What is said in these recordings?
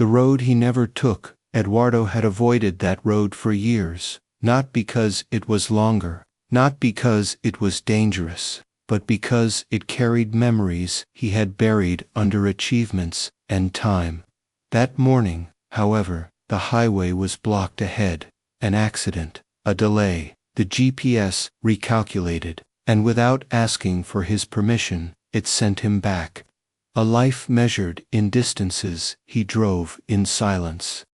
The road he never took. Eduardo had avoided that road for years, not because it was longer, not because it was dangerous, but because it carried memories he had buried under achievements and time. That morning, however, the highway was blocked ahead. An accident, a delay. The GPS recalculated, and without asking for his permission, it sent him back. A life measured in distances. He drove in silence.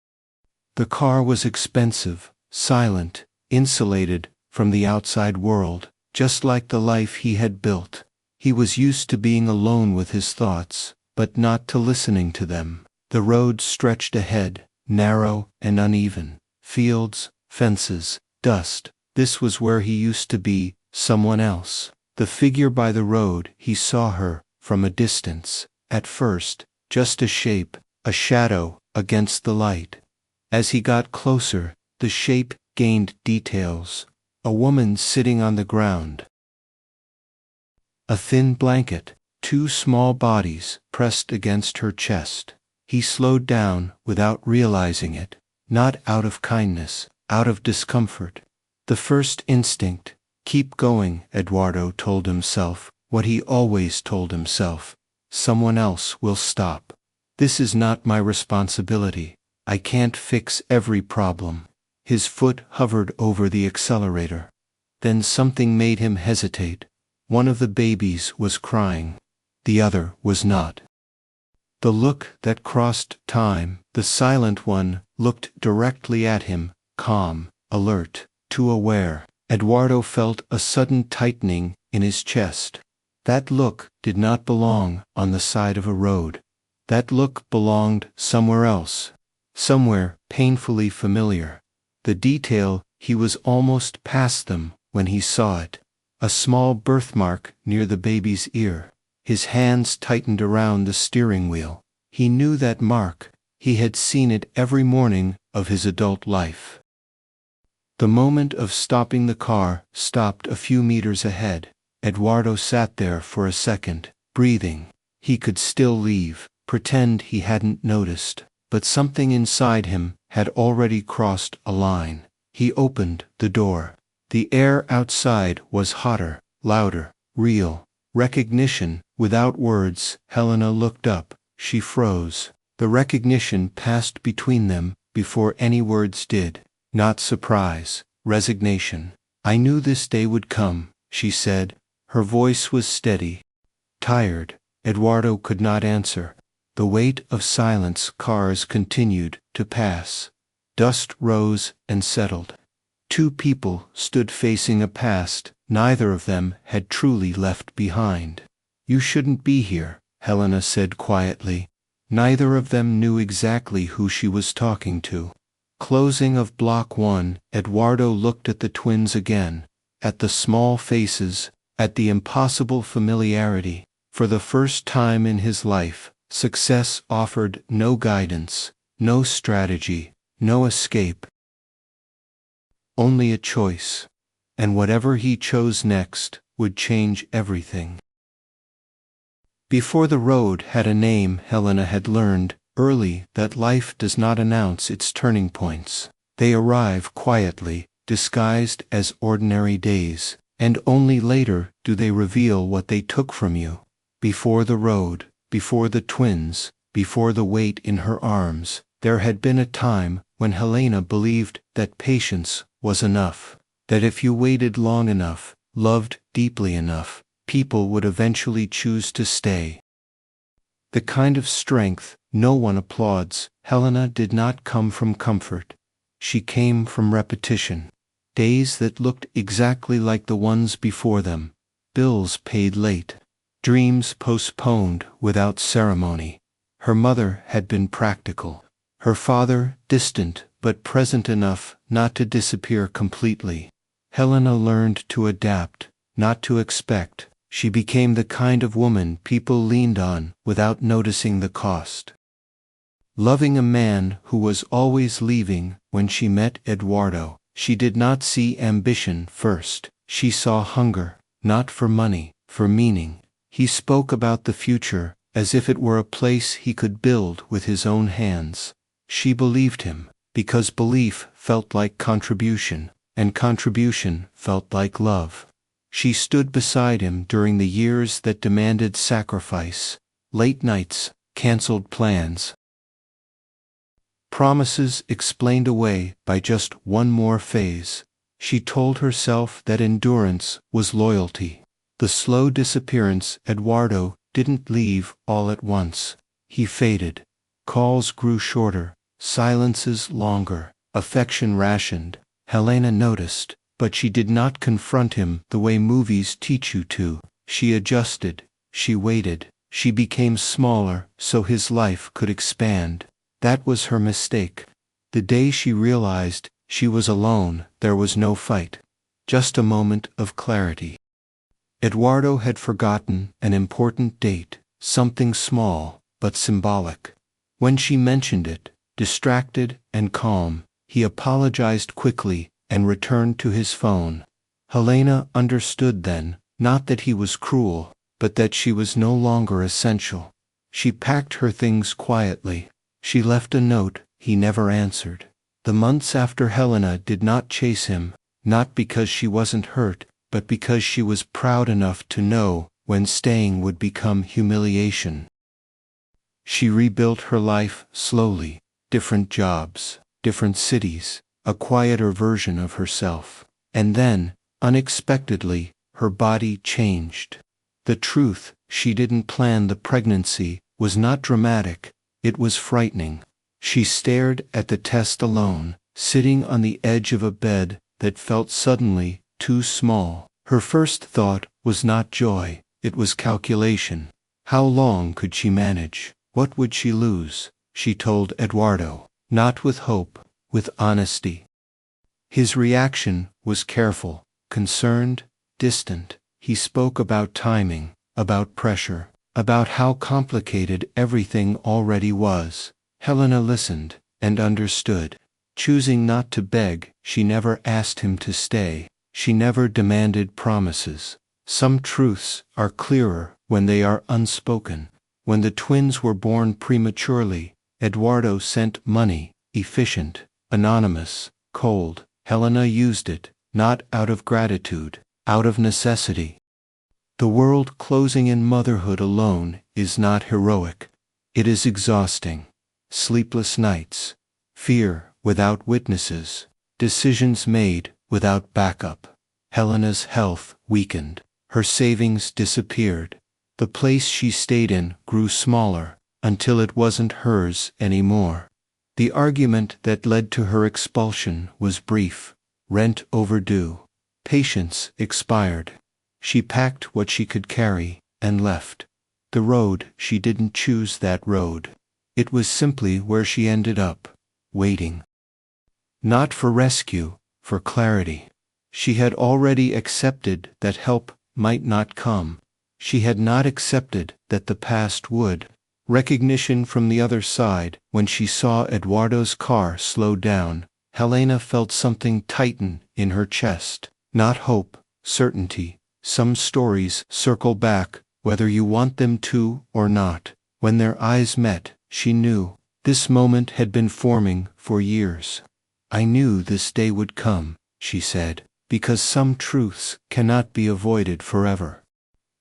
The car was expensive, silent, insulated from the outside world, just like the life he had built. He was used to being alone with his thoughts, but not to listening to them. The road stretched ahead, narrow and uneven. Fields, fences, dust. This was where he used to be, someone else. The figure by the road, he saw her, from a distance. At first, just a shape, a shadow, against the light. As he got closer, the shape gained details. A woman sitting on the ground. A thin blanket, two small bodies pressed against her chest. He slowed down without realizing it, not out of kindness, out of discomfort. The first instinct, keep going, Eduardo told himself, what he always told himself. Someone else will stop. This is not my responsibility. I can't fix every problem. His foot hovered over the accelerator. Then something made him hesitate. One of the babies was crying. The other was not. The look that crossed time, the silent one, looked directly at him, calm, alert, too aware. Eduardo felt a sudden tightening in his chest. That look did not belong on the side of a road. That look belonged somewhere else. Somewhere painfully familiar. The detail, he was almost past them when he saw it. A small birthmark near the baby's ear. His hands tightened around the steering wheel. He knew that mark. He had seen it every morning of his adult life. The moment of stopping the car stopped a few meters ahead. Eduardo sat there for a second, breathing. He could still leave, pretend he hadn't noticed, but something inside him had already crossed a line. He opened the door. The air outside was hotter, louder, real. Recognition, without words. Helena looked up. She froze. The recognition passed between them before any words did. Not surprise, resignation. I knew this day would come, she said. Her voice was steady. Tired. Eduardo could not answer. The weight of silence. Cars continued to pass. Dust rose and settled. Two people stood facing a past neither of them had truly left behind. You shouldn't be here, Helena said quietly. Neither of them knew exactly who she was talking to. Closing of Block 1, Eduardo looked at the twins again, at the small faces, at the impossible familiarity. For the first time in his life, success offered no guidance, no strategy, no escape. Only a choice. And whatever he chose next would change everything. Before the road had a name, Helena had learned early that life does not announce its turning points. They arrive quietly, disguised as ordinary days, and only later do they reveal what they took from you. Before the road, before the twins, before the weight in her arms, there had been a time when Helena believed that patience was enough, that if you waited long enough, loved deeply enough, people would eventually choose to stay. The kind of strength no one applauds. Helena did not come from comfort. She came from repetition. Days that looked exactly like the ones before them. Bills paid late. Dreams postponed without ceremony. Her mother had been practical. Her father distant but present enough not to disappear completely. Helena learned to adapt, not to expect. She became the kind of woman people leaned on without noticing the cost. Loving a man who was always leaving. When she met Eduardo, she did not see ambition first. She saw hunger, not for money, for meaning. He spoke about the future, as if it were a place he could build with his own hands. She believed him, because belief felt like contribution, and contribution felt like love. She stood beside him during the years that demanded sacrifice, late nights, canceled plans, promises explained away by just one more phase. She told herself that endurance was loyalty. The slow disappearance. Eduardo didn't leave all at once. He faded. Calls grew shorter, silences longer, affection rationed. Helena noticed, but she did not confront him the way movies teach you to. She adjusted, she waited, she became smaller so his life could expand. That was her mistake. The day she realized she was alone, there was no fight. Just a moment of clarity. Eduardo had forgotten an important date, something small, but symbolic. When she mentioned it, distracted and calm, he apologized quickly and returned to his phone. Helena understood then, not that he was cruel, but that she was no longer essential. She packed her things quietly. She left a note he never answered. The months after, Helena did not chase him, not because she wasn't hurt, but because she was proud enough to know when staying would become humiliation. She rebuilt her life slowly, different jobs, different cities, a quieter version of herself. And then, unexpectedly, her body changed. The truth, she didn't plan the pregnancy, was not dramatic, it was frightening. She stared at the test alone, sitting on the edge of a bed that felt suddenly too small. Her first thought was not joy, it was calculation. How long could she manage? What would she lose? She told Eduardo, not with hope, with honesty. His reaction was careful, concerned, distant. He spoke about timing, about pressure, about how complicated everything already was. Helena listened and understood. Choosing not to beg, she never asked him to stay. She never demanded promises. Some truths are clearer when they are unspoken. When the twins were born prematurely, Eduardo sent money, efficient, anonymous, cold. Helena used it, not out of gratitude, out of necessity. The world closing in motherhood alone is not heroic. It is exhausting. Sleepless nights, fear without witnesses, decisions made without backup. Helena's health weakened. Her savings disappeared. The place she stayed in grew smaller, until it wasn't hers anymore. The argument that led to her expulsion was brief. Rent overdue. Patience expired. She packed what she could carry and left. The road, she didn't choose that road. It was simply where she ended up, waiting. Not for rescue, for clarity. She had already accepted that help might not come. She had not accepted that the past would. Recognition from the other side. When she saw Eduardo's car slow down, Helena felt something tighten in her chest. Not hope, certainty. Some stories circle back, whether you want them to or not. When their eyes met, she knew. This moment had been forming for years. I knew this day would come, she said, because some truths cannot be avoided forever.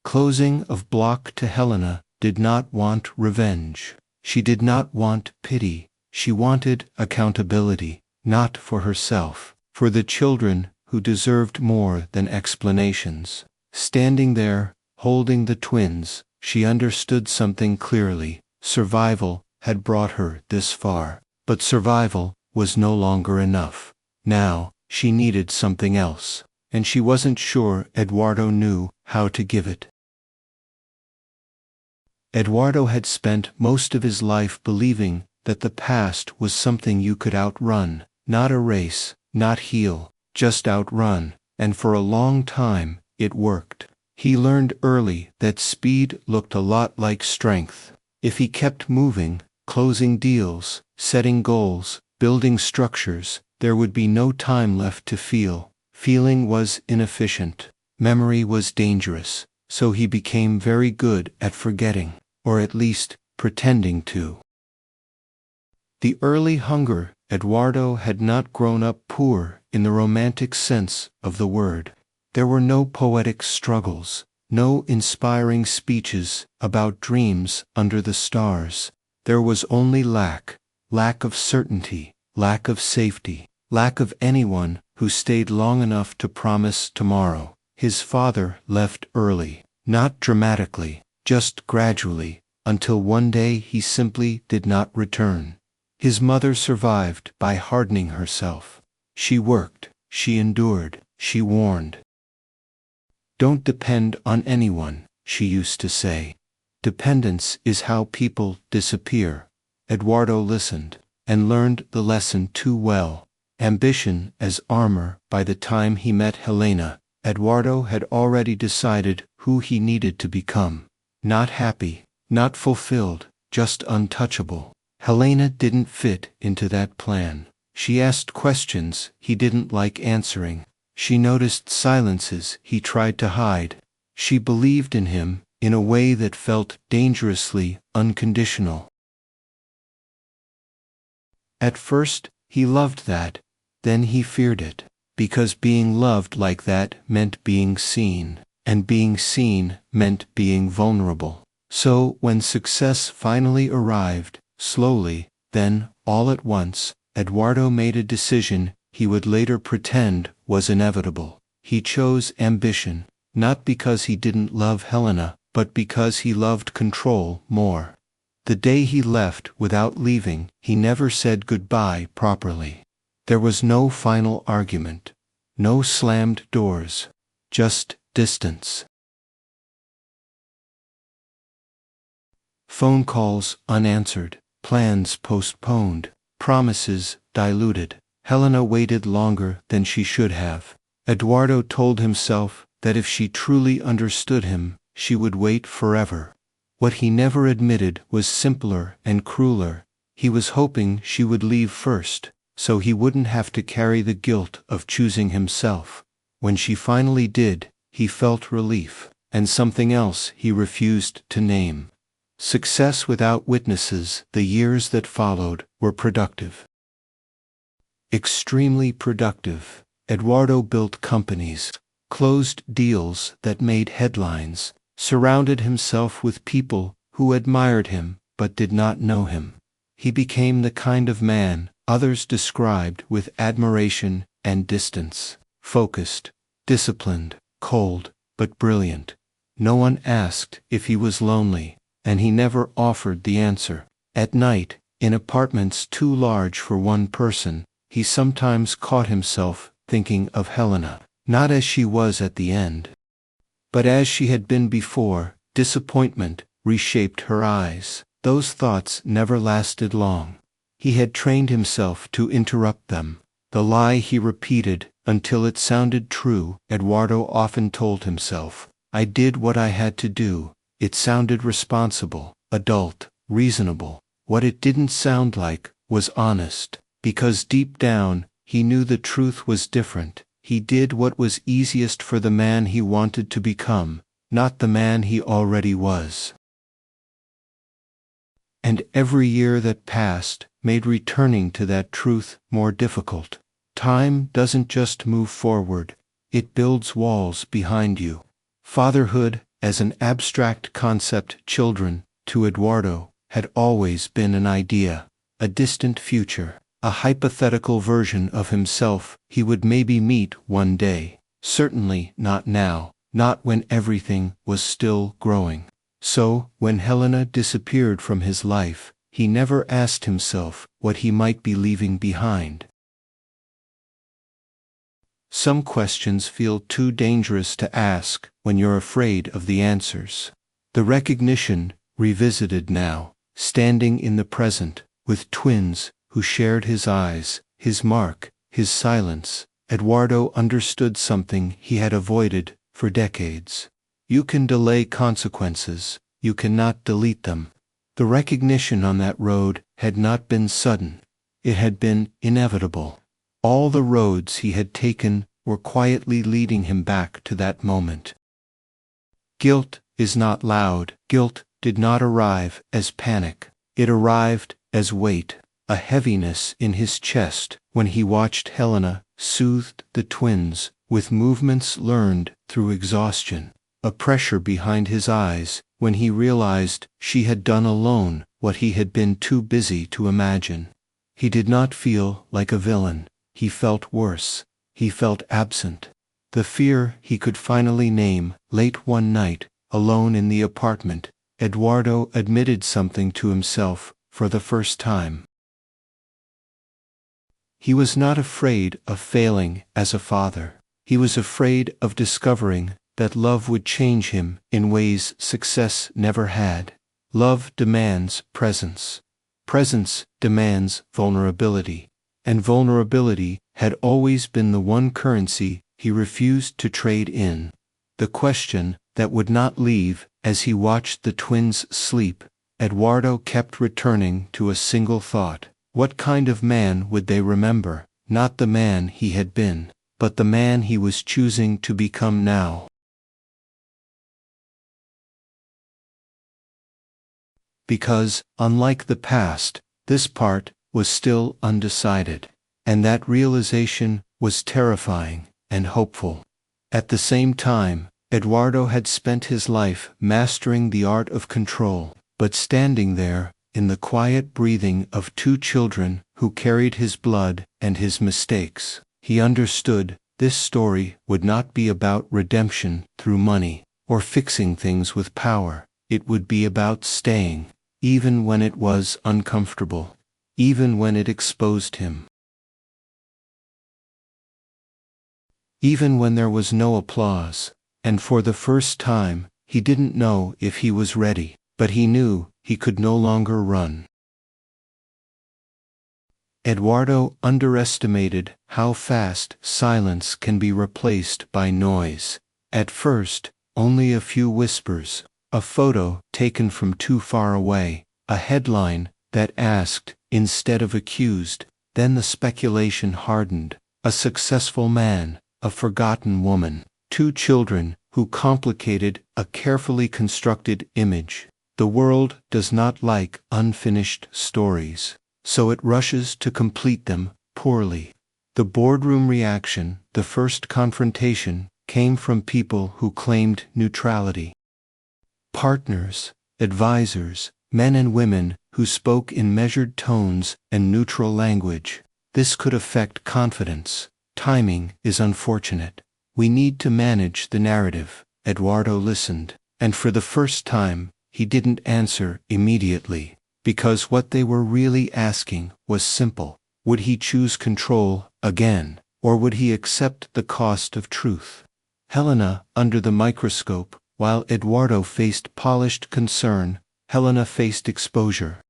Closing of block. To Helena did not want revenge. She did not want pity. She wanted accountability, not for herself, for the children who deserved more than explanations. Standing there, holding the twins, she understood something clearly. Survival had brought her this far, but survival was no longer enough. Now, she needed something else, and she wasn't sure Eduardo knew how to give it. Eduardo had spent most of his life believing that the past was something you could outrun, not erase, not heal, just outrun, and for a long time, it worked. He learned early that speed looked a lot like strength. If he kept moving, closing deals, setting goals, building structures, there would be no time left to feel. Feeling was inefficient. Memory was dangerous, so he became very good at forgetting. or at least, pretending to. The early hunger. Eduardo had not grown up poor in the romantic sense of the word. There were no poetic struggles, no inspiring speeches about dreams under the stars. There was only lack of certainty, lack of safety, lack of anyone who stayed long enough to promise tomorrow. His father left early, not dramatically, just gradually, until one day he simply did not return. His mother survived by hardening herself. She worked, she endured, she warned. "Don't depend on anyone," she used to say. "Dependence is how people disappear." Eduardo listened, and learned the lesson too well. Ambition as armor. By the time he met Helena, Eduardo had already decided who he needed to become. Not happy, not fulfilled, just untouchable. Helena didn't fit into that plan. She asked questions he didn't like answering. She noticed silences he tried to hide. She believed in him in a way that felt dangerously unconditional. At first, he loved that, then he feared it, because being loved like that meant being seen, and being seen meant being vulnerable. So when success finally arrived, slowly, then, all at once, Eduardo made a decision he would later pretend was inevitable. He chose ambition, not because he didn't love Helena, but because he loved control more. The day he left without leaving, he never said goodbye properly. There was no final argument, no slammed doors, just distance. Phone calls unanswered, plans postponed, promises diluted. Helena waited longer than she should have. Eduardo told himself that if she truly understood him, she would wait forever. What he never admitted was simpler and crueler. He was hoping she would leave first, so he wouldn't have to carry the guilt of choosing himself. When she finally did, he felt relief, and something else he refused to name. Success without witnesses. The years that followed were productive. Extremely productive. Eduardo built companies, closed deals that made headlines, surrounded himself with people who admired him but did not know him. He became the kind of man others described with admiration and distance. Focused, disciplined, cold, but brilliant. No one asked if he was lonely, and he never offered the answer. At night, in apartments too large for one person, he sometimes caught himself thinking of Helena, not as she was at the end, but as she had been before. Disappointment reshaped her eyes. Those thoughts never lasted long. He had trained himself to interrupt them. The lie he repeated until it sounded true. Eduardo often told himself, "I did what I had to do." It sounded responsible, adult, reasonable. What it didn't sound like was honest, because deep down, he knew the truth was different. He did what was easiest for the man he wanted to become, not the man he already was. And every year that passed made returning to that truth more difficult. Time doesn't just move forward, it builds walls behind you. Fatherhood, as an abstract concept, children, to Eduardo, had always been an idea, a distant future, a hypothetical version of himself he would maybe meet one day. Certainly not now, not when everything was still growing. So, when Helena disappeared from his life, he never asked himself what he might be leaving behind. Some questions feel too dangerous to ask when you're afraid of the answers. The recognition, revisited now, standing in the present, with twins who shared his eyes, his mark, his silence, Eduardo understood something he had avoided for decades. You can delay consequences, you cannot delete them. The recognition on that road had not been sudden. It had been inevitable. All the roads he had taken were quietly leading him back to that moment. Guilt is not loud. Guilt did not arrive as panic. It arrived as weight, a heaviness in his chest when he watched Helena soothed the twins with movements learned through exhaustion, a pressure behind his eyes when he realized she had done alone what he had been too busy to imagine. He did not feel like a villain. He felt worse. He felt absent. The fear he could finally name. Late one night, alone in the apartment, Eduardo admitted something to himself for the first time. He was not afraid of failing as a father. He was afraid of discovering that love would change him in ways success never had. Love demands presence. Presence demands vulnerability. And vulnerability had always been the one currency he refused to trade in. The question that would not leave as he watched the twins sleep, Eduardo kept returning to a single thought. What kind of man would they remember? Not the man he had been, but the man he was choosing to become now. Because, unlike the past, this part was still undecided, and that realization was terrifying and hopeful. At the same time, Eduardo had spent his life mastering the art of control, but standing there, in the quiet breathing of two children who carried his blood and his mistakes, he understood this story would not be about redemption through money, or fixing things with power. It would be about staying, even when it was uncomfortable, even when it exposed him. Even when there was no applause, and for the first time, he didn't know if he was ready, but he knew he could no longer run. Eduardo underestimated how fast silence can be replaced by noise. At first, only a few whispers, a photo taken from too far away, a headline that asked instead of accused, then the speculation hardened, a successful man, a forgotten woman, two children who complicated a carefully constructed image. The world does not like unfinished stories, so it rushes to complete them poorly. The boardroom reaction, the first confrontation, came from people who claimed neutrality. Partners, advisors, men and women who spoke in measured tones and neutral language. This could affect confidence. Timing is unfortunate. We need to manage the narrative. Eduardo listened, and for the first time, he didn't answer immediately, because what they were really asking was simple. Would he choose control again, or would he accept the cost of truth? Helena, under the microscope, while Eduardo faced polished concern, Helena faced exposure.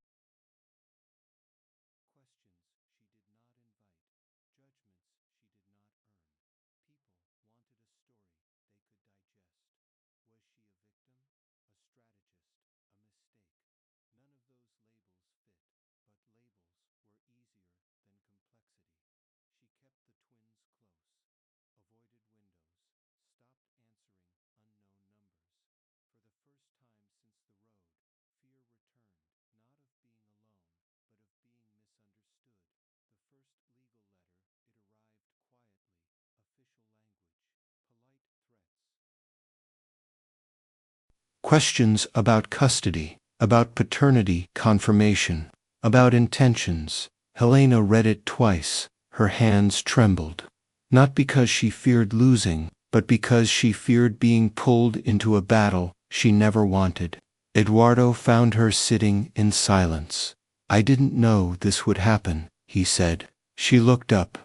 Questions about custody, about paternity confirmation, about intentions. Helena read it twice. Her hands trembled. Not because she feared losing, but because she feared being pulled into a battle she never wanted. Eduardo found her sitting in silence. "I didn't know this would happen," he said. She looked up.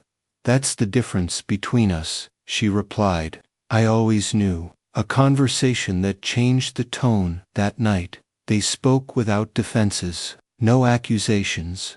"That's the difference between us," she replied. "I always knew." A conversation that changed the tone that night. They spoke without defenses, no accusations,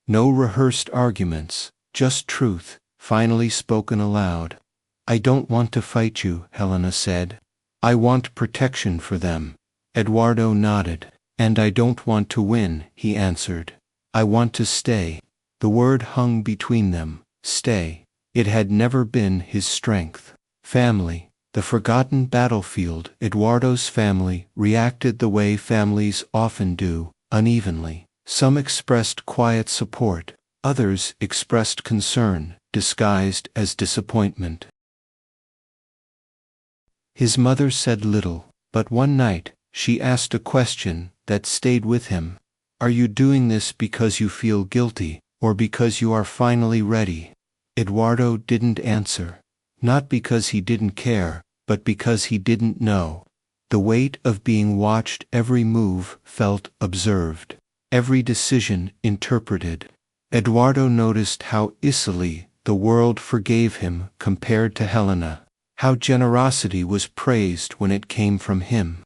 no rehearsed arguments, just truth, finally spoken aloud. "I don't want to fight you," Helena said. "I want protection for them." Eduardo nodded. "And I don't want to win," he answered. "I want to stay." The word hung between them. Stay. It had never been his strength. Family, The forgotten battlefield. Eduardo's family reacted the way families often do, unevenly. Some expressed quiet support, others expressed concern, disguised as disappointment. His mother said little, but one night, she asked a question that stayed with him. Are you doing this because you feel guilty, or because you are finally ready? Eduardo didn't answer. Not because he didn't care, but because he didn't know. The weight of being watched, every move felt observed, every decision interpreted. Eduardo noticed how easily the world forgave him compared to Helena, how generosity was praised when it came from him,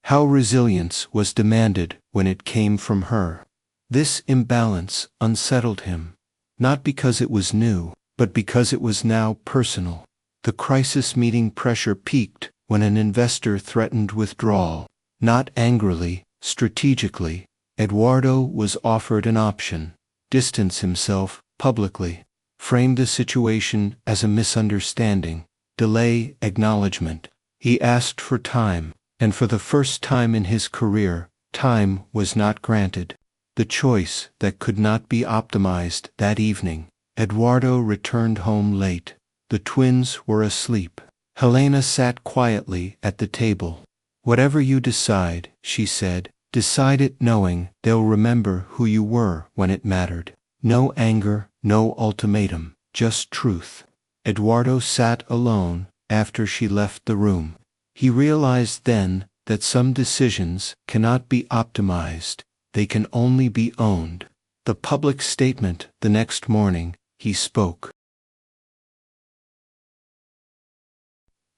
how resilience was demanded when it came from her. This imbalance unsettled him, not because it was new, but because it was now personal. The crisis meeting pressure peaked when an investor threatened withdrawal. Not angrily, strategically, Eduardo was offered an option: distance himself publicly, frame the situation as a misunderstanding, delay acknowledgement. He asked for time, and for the first time in his career, time was not granted. The choice that could not be optimized. That evening, Eduardo returned home late. The twins were asleep. Helena sat quietly at the table. Whatever you decide, she said, decide it knowing they'll remember who you were when it mattered. No anger, no ultimatum, just truth. Eduardo sat alone after she left the room. He realized then that some decisions cannot be optimized, they can only be owned. The public statement. The next morning, he spoke.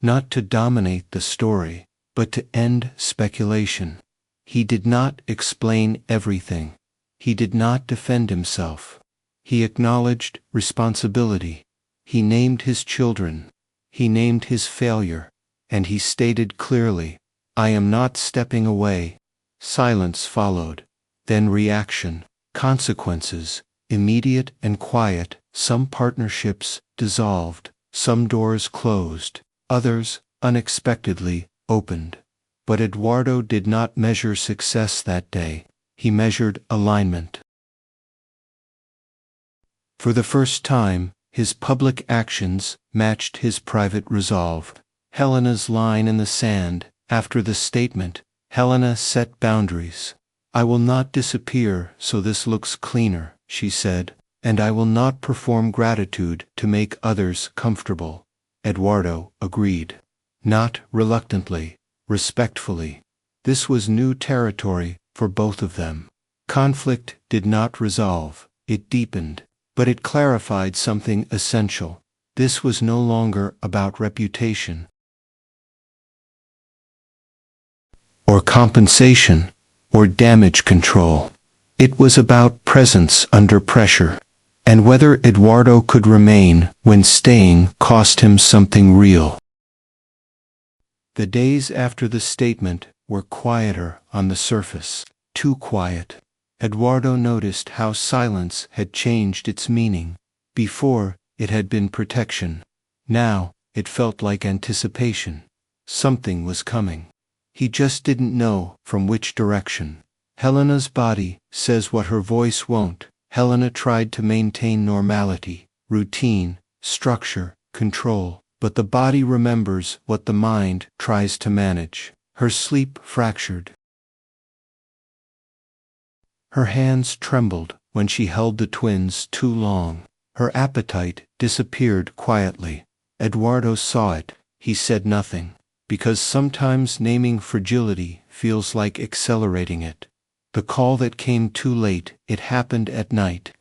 Not to dominate the story, but to end speculation. He did not explain everything. He did not defend himself. He acknowledged responsibility. He named his children. He named his failure. And he stated clearly, I am not stepping away. Silence followed. Then reaction, consequences, immediate and quiet. Some partnerships dissolved, some doors closed, others, unexpectedly, opened. But Eduardo did not measure success that day. He measured alignment. For the first time, his public actions matched his private resolve. Helena's line in the sand. After the statement, Helena set boundaries. I will not disappear so this looks cleaner, she said, and I will not perform gratitude to make others comfortable. Eduardo agreed. Not reluctantly, respectfully. This was new territory for both of them. Conflict did not resolve, it deepened, but it clarified something essential. This was no longer about reputation or compensation or damage control. It was about presence under pressure, and whether Eduardo could remain when staying cost him something real. The days after the statement were quieter on the surface, too quiet. Eduardo noticed how silence had changed its meaning. Before, it had been protection. Now, it felt like anticipation. Something was coming. He just didn't know from which direction. Helena's body says what her voice won't. Helena tried to maintain normality, routine, structure, control, but the body remembers what the mind tries to manage. Her sleep fractured. Her hands trembled when she held the twins too long. Her appetite disappeared quietly. Eduardo saw it. He said nothing, because sometimes naming fragility feels like accelerating it. The call that came too late, it happened at night.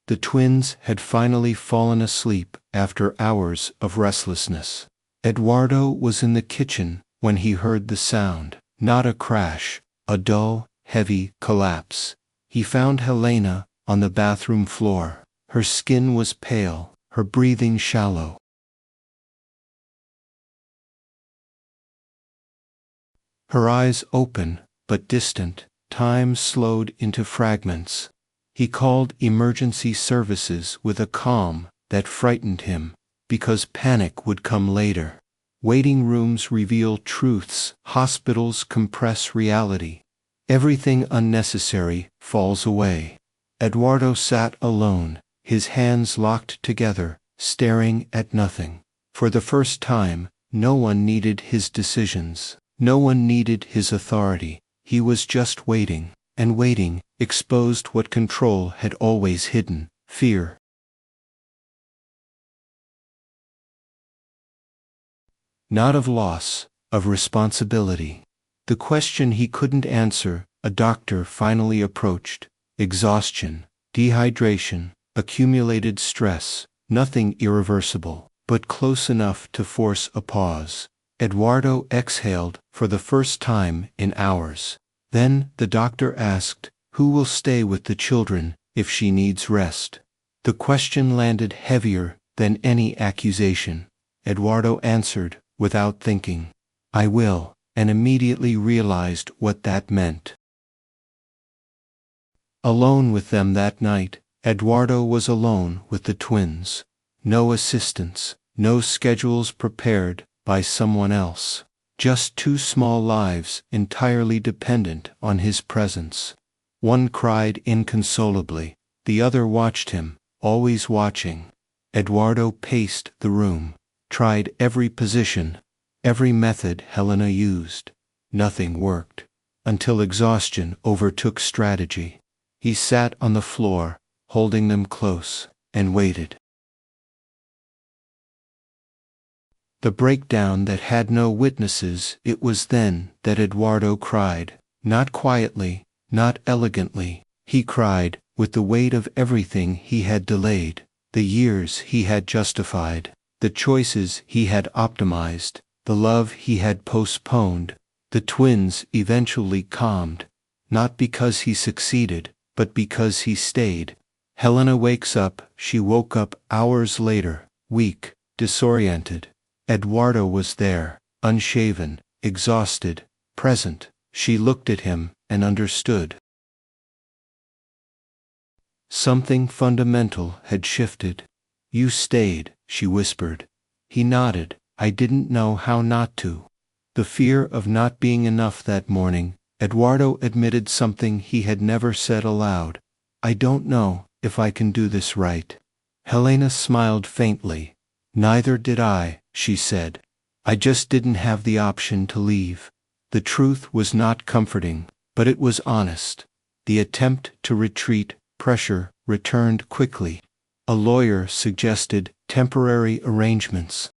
The twins had finally fallen asleep after hours of restlessness. Eduardo was in the kitchen when he heard the sound. Not a crash, a dull, heavy collapse. He found Helena on the bathroom floor. Her skin was pale, her breathing shallow. Her eyes open, but distant. Time slowed into fragments. He called emergency services with a calm that frightened him. because panic would come later. Waiting rooms reveal truths, hospitals compress reality. Everything unnecessary falls away. Eduardo sat alone, his hands locked together, staring at nothing. For the first time, no one needed his decisions. No one needed his authority. He was just waiting, and waiting exposed what control had always hidden: fear. Not of loss, of responsibility. The question he couldn't answer, a doctor finally approached: exhaustion, dehydration, accumulated stress, nothing irreversible, but close enough to force a pause. Eduardo exhaled for the first time in hours. Then the doctor asked, "Who will stay with the children if she needs rest?" The question landed heavier than any accusation. Eduardo answered, without thinking, "I will," and immediately realized what that meant. Alone with them that night, Eduardo was alone with the twins. No assistants, no schedules prepared by someone else. Just two small lives entirely dependent on his presence. One cried inconsolably, the other watched him, always watching. Eduardo paced the room, tried every position, every method Helena used. Nothing worked, until exhaustion overtook strategy. He sat on the floor, holding them close, and waited. The breakdown that had no witnesses. It was then that Eduardo cried. Not quietly, not elegantly. He cried with the weight of everything he had delayed, the years he had justified, the choices he had optimized, the love he had postponed. The twins eventually calmed, not because he succeeded, but because he stayed. Helena wakes up. She woke up hours later, weak, disoriented. Eduardo was there, unshaven, exhausted, present. She looked at him and understood. Something fundamental had shifted. "You stayed," she whispered. He nodded. "I didn't know how not to." The fear of not being enough that morning. Eduardo admitted something he had never said aloud. "I don't know if I can do this right." Helena smiled faintly. "Neither did I," she said. "I just didn't have the option to leave." The truth was not comforting, but it was honest. The attempt to retreat, pressure, returned quickly. A lawyer suggested temporary arrangements.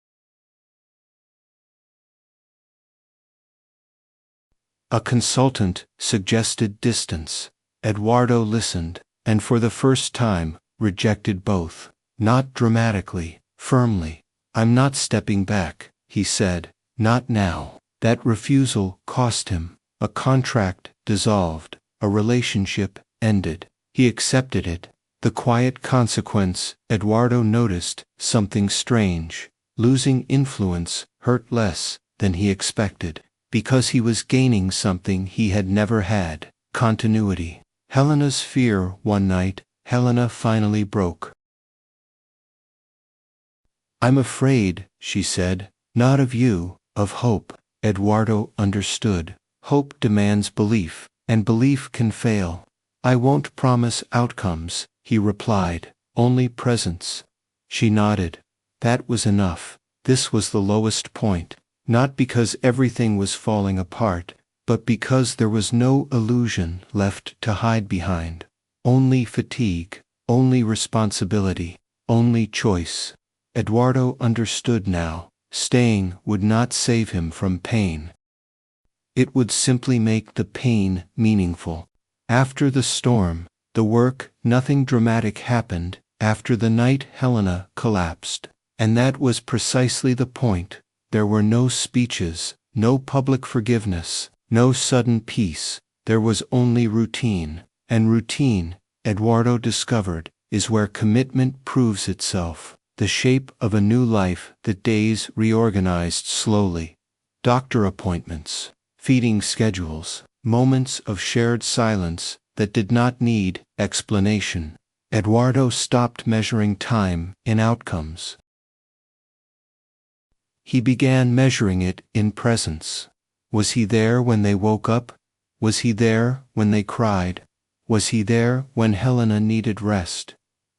A consultant suggested distance. Eduardo listened, and for the first time, rejected both. Not dramatically, firmly. "I'm not stepping back," he said. "Not now." That refusal cost him. A contract dissolved, a relationship ended. He accepted it. The quiet consequence. Eduardo noticed something strange. Losing influence hurt less than he expected, because he was gaining something he had never had: continuity. Helena's fear. One night, Helena finally broke. "I'm afraid," she said, "not of you, of hope." Eduardo understood. Hope demands belief, and belief can fail. "I won't promise outcomes," he replied, "only presence." She nodded. That was enough. This was the lowest point, not because everything was falling apart, but because there was no illusion left to hide behind. Only fatigue, only responsibility, only choice. Eduardo understood now. Staying would not save him from pain. It would simply make the pain meaningful. After the storm, the work, nothing dramatic happened. After the night, Helena collapsed. And that was precisely the point. There were no speeches, no public forgiveness, no sudden peace. There was only routine. And routine, Eduardo discovered, is where commitment proves itself. The shape of a new life. The days reorganized slowly. Doctor appointments, feeding schedules, moments of shared silence that did not need explanation. Eduardo stopped measuring time in outcomes. He began measuring it in presence. Was he there when they woke up? Was he there when they cried? Was he there when Helena needed rest?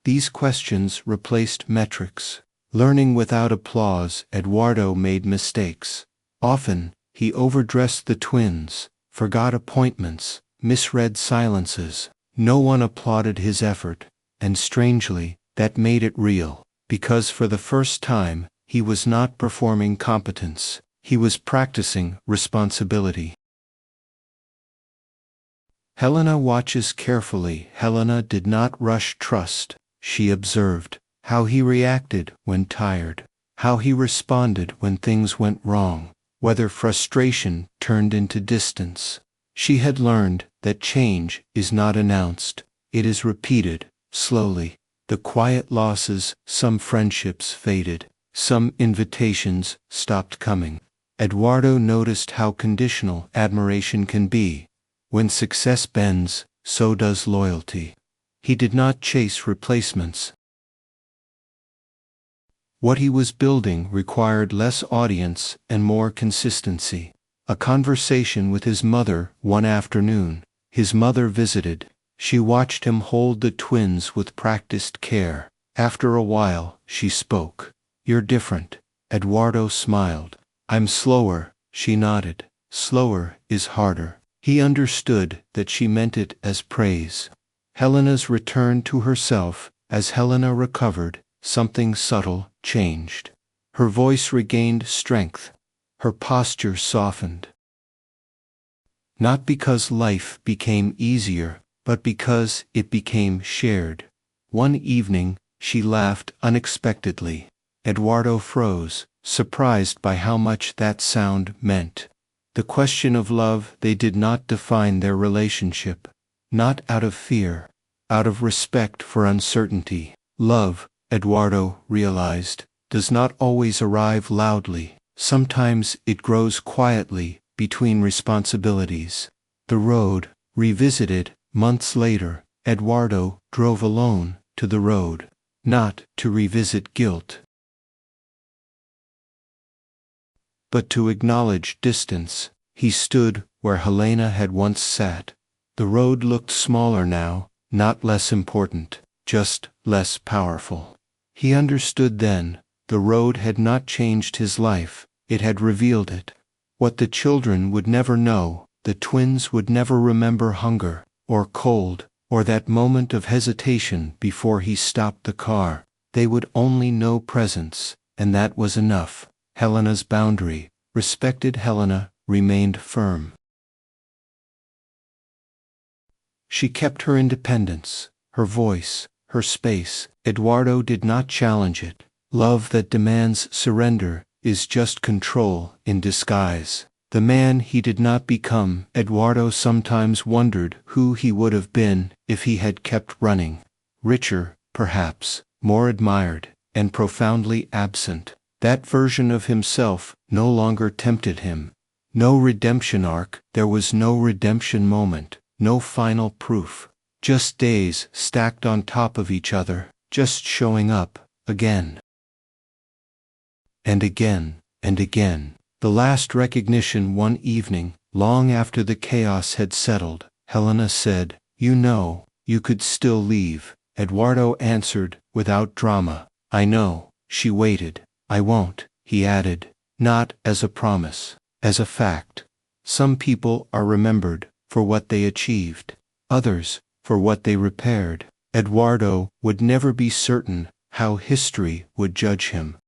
These questions replaced metrics. Learning without applause, Eduardo made mistakes. Often, he overdressed the twins, forgot appointments, misread silences. No one applauded his effort, and strangely, that made it real, because for the first time, he was not performing competence, he was practicing responsibility. Helena watches carefully. Helena did not rush trust. She observed how he reacted when tired, how he responded when things went wrong, whether frustration turned into distance. She had learned that change is not announced, it is repeated, slowly. The quiet losses, some friendships faded, some invitations stopped coming. Eduardo noticed how conditional admiration can be. When success bends, so does loyalty. He did not chase replacements. What he was building required less audience and more consistency. A conversation with his mother one afternoon. His mother visited. She watched him hold the twins with practiced care. After a while, she spoke. "You're different." Eduardo smiled. "I'm slower," she nodded. "Slower is harder." He understood that she meant it as praise. Helena's return to herself. As Helena recovered, something subtle changed. Her voice regained strength. Her posture softened. Not because life became easier, but because it became shared. One evening, she laughed unexpectedly. Eduardo froze, surprised by how much that sound meant. The question of love. They did not define their relationship. Not out of fear. Out of respect for uncertainty. Love, Eduardo realized, does not always arrive loudly. Sometimes it grows quietly, between responsibilities. The road, revisited, months later, Eduardo drove alone to the road. Not to revisit guilt, but to acknowledge distance. He stood where Helena had once sat. The road looked smaller now, not less important, just less powerful. He understood then, the road had not changed his life, it had revealed it. What the children would never know, the twins would never remember hunger, or cold, or that moment of hesitation before he stopped the car. They would only know presence, and that was enough. Helena's boundary, respected Helena, remained firm. She kept her independence, her voice, her space. Eduardo did not challenge it. Love that demands surrender is just control in disguise. The man he did not become. Eduardo sometimes wondered who he would have been if he had kept running. Richer, perhaps, more admired, and profoundly absent. That version of himself no longer tempted him. No redemption arc. There was no redemption moment, no final proof. Just days stacked on top of each other, just showing up, again. And again, and again. The last recognition one evening, long after the chaos had settled. Helena said, "You know, you could still leave." Eduardo answered, without drama, "I know." She waited. "I won't," he added, not as a promise, as a fact. Some people are remembered for what they achieved, others for what they repaired. Eduardo would never be certain how history would judge him.